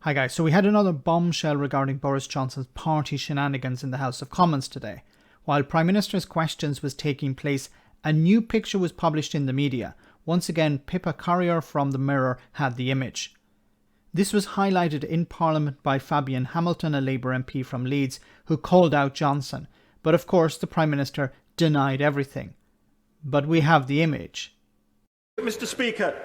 Hi guys, so we had another bombshell regarding Boris Johnson's party shenanigans in the House of Commons today. While Prime Minister's questions was taking place, a new picture was published in the media. Once again, Pippa Currier from the Mirror had the image. This was highlighted in Parliament by Fabian Hamilton, a Labour MP from Leeds, who called out Johnson. But of course, the Prime Minister denied everything. But we have the image. Mr. Speaker,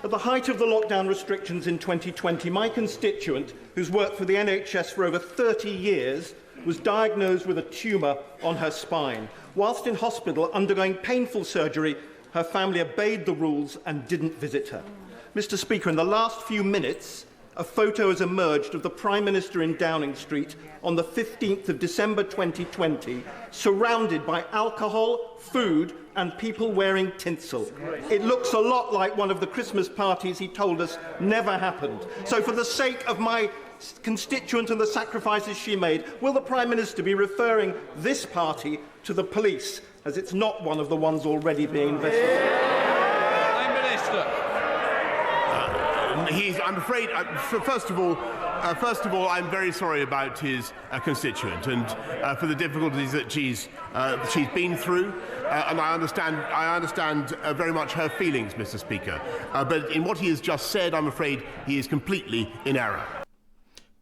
at the height of the lockdown restrictions in 2020, my constituent, who's worked for the NHS for over 30 years, was diagnosed with a tumour on her spine. Whilst in hospital undergoing painful surgery, her family obeyed the rules and didn't visit her. Mr. Speaker, in the last few minutes, a photo has emerged of the Prime Minister in Downing Street on the 15th of December 2020, surrounded by alcohol, food and people wearing tinsel. It looks a lot like one of the Christmas parties he told us never happened. So for the sake of my constituent and the sacrifices she made, will the Prime Minister be referring this party to the police, as it's not one of the ones already being investigated? Prime Minister. I'm afraid, first of all, I'm very sorry about his constituent and for the difficulties that she's been through, and I understand very much her feelings, Mr. Speaker. But in what he has just said, I'm afraid he is completely in error.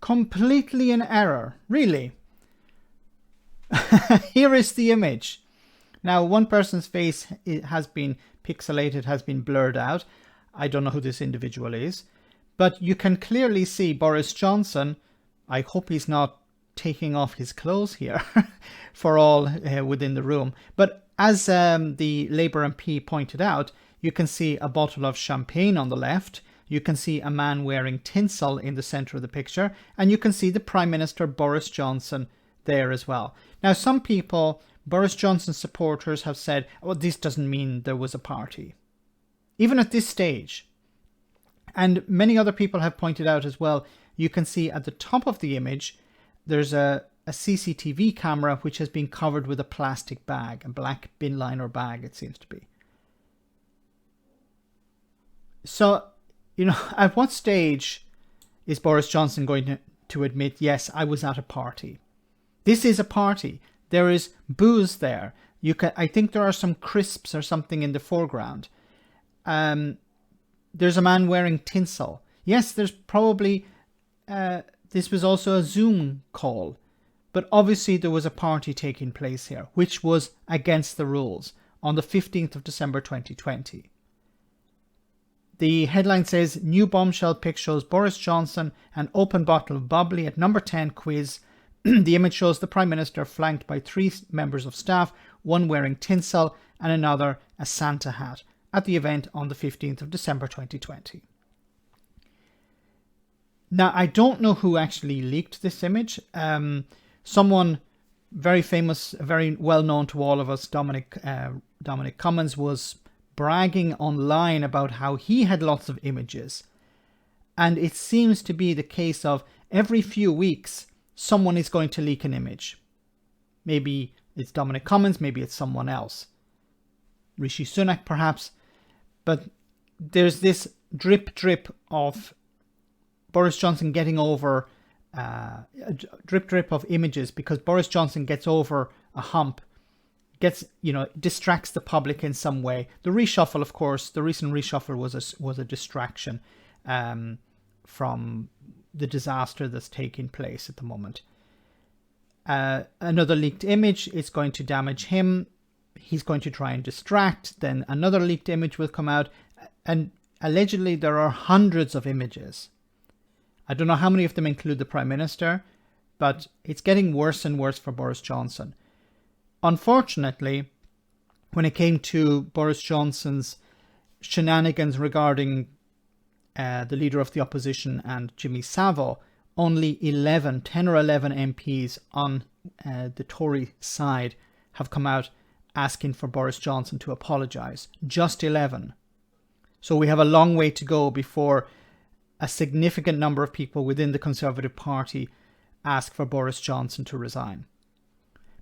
Completely in error, really? Here is the image. Now, one person's face has been pixelated, has been blurred out. I don't know who this individual is. But you can clearly see Boris Johnson. I hope he's not taking off his clothes here for all within the room. But as the Labour MP pointed out, you can see a bottle of champagne on the left. You can see a man wearing tinsel in the centre of the picture. And you can see the Prime Minister, Boris Johnson, there as well. Now, some people, Boris Johnson supporters, have said, oh, this doesn't mean there was a party. Even at this stage. And many other people have pointed out as well, you can see at the top of the image, there's a CCTV camera which has been covered with a plastic bag, a black bin liner bag, it seems to be. So, you know, at what stage is Boris Johnson going to admit, yes, I was at a party? This is a party. There is booze there. I think there are some crisps or something in the foreground. There's a man wearing tinsel. Yes, there's probably, this was also a Zoom call. But obviously there was a party taking place here, which was against the rules on the 15th of December 2020. The headline says, new bombshell pic shows Boris Johnson, an open bottle of bubbly at number 10 quiz. The image shows the Prime Minister flanked by 3 members of staff, one wearing tinsel and another a Santa hat, at the event on the 15th of December 2020. Now, I don't know who actually leaked this image. Someone very famous, very well known to all of us, Dominic Cummings, was bragging online about how he had lots of images. And it seems to be the case of every few weeks, someone is going to leak an image. Maybe it's Dominic Cummings, maybe it's someone else. Rishi Sunak, perhaps. But there's this drip of Boris Johnson getting over, drip of images, because Boris Johnson gets over a hump, distracts the public in some way. The reshuffle, of course, the recent reshuffle was a distraction from the disaster that's taking place at the moment. Another leaked image is going to damage him. He's going to try and distract. Then another leaked image will come out. And allegedly there are hundreds of images. I don't know how many of them include the Prime Minister, but it's getting worse and worse for Boris Johnson. Unfortunately, when it came to Boris Johnson's shenanigans regarding the leader of the opposition and Jimmy Savile, only 10 or 11 MPs on the Tory side have come out asking for Boris Johnson to apologise. Just 11. So we have a long way to go before a significant number of people within the Conservative Party ask for Boris Johnson to resign.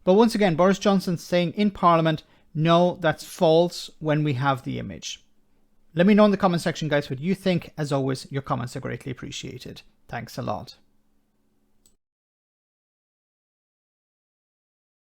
But once again, Boris Johnson's saying in Parliament, no, that's false when we have the image. Let me know in the comment section, guys, what you think. As always, your comments are greatly appreciated. Thanks a lot.